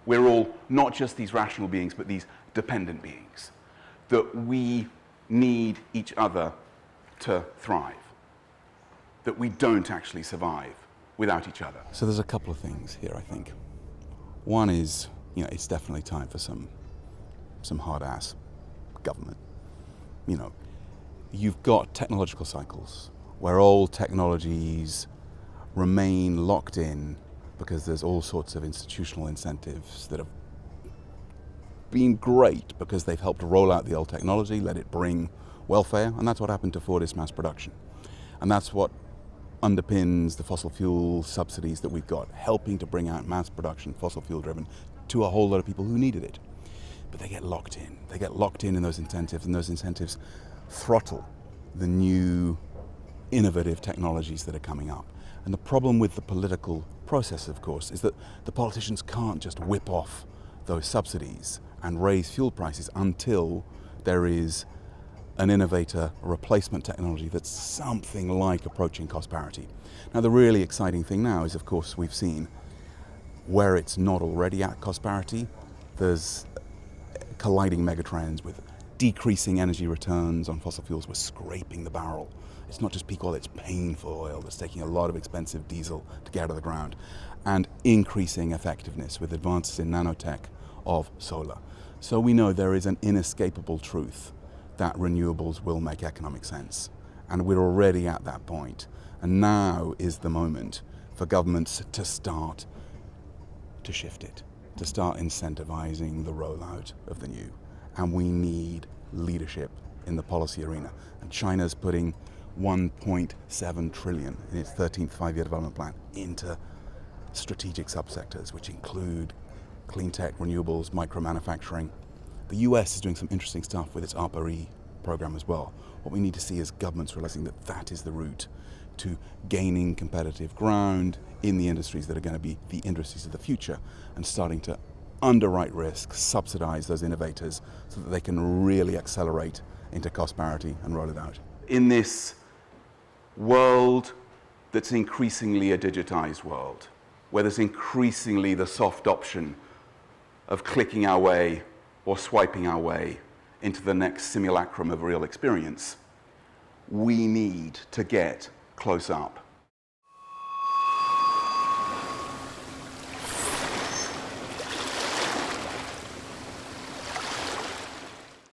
We're all not just these rational beings, but these dependent beings. That we need each other to thrive. That we don't actually survive without each other. So there's a couple of things here, I think. One is, it's definitely time for some hard-ass government. You've got technological cycles where old technologies remain locked in because there's all sorts of institutional incentives that have been great because they've helped roll out the old technology, let it bring welfare, and that's what happened to Fordist mass production. And that's what underpins the fossil fuel subsidies that we've got, helping to bring out mass production, fossil fuel driven, to a whole lot of people who needed it. But they get locked in. They get locked in those incentives, and those incentives throttle the new innovative technologies that are coming up. And the problem with the political process, of course, is that the politicians can't just whip off those subsidies and raise fuel prices until there is an innovator, a replacement technology that's something like approaching cost parity. Now, the really exciting thing now is, of course, we've seen where it's not already at cost parity, there's colliding megatrends with decreasing energy returns on fossil fuels. We're scraping the barrel. It's not just peak oil, it's painful oil that's taking a lot of expensive diesel to get out of the ground, and increasing effectiveness with advances in nanotech of solar. So we know there is an inescapable truth that renewables will make economic sense. And we're already at that point. And now is the moment for governments to start to shift it, to start incentivizing the rollout of the new. And we need leadership in the policy arena. And China's putting 1.7 trillion in its 13th five-year development plan into strategic subsectors, which include clean tech, renewables, micro-manufacturing. The US is doing some interesting stuff with its ARPA-E program as well. What we need to see is governments realizing that that is the route to gaining competitive ground in the industries that are going to be the industries of the future, and starting to underwrite risk, subsidize those innovators so that they can really accelerate into cost parity and roll it out. In this world that's increasingly a digitized world, where there's increasingly the soft option of clicking our way or swiping our way into the next simulacrum of real experience, we need to get close up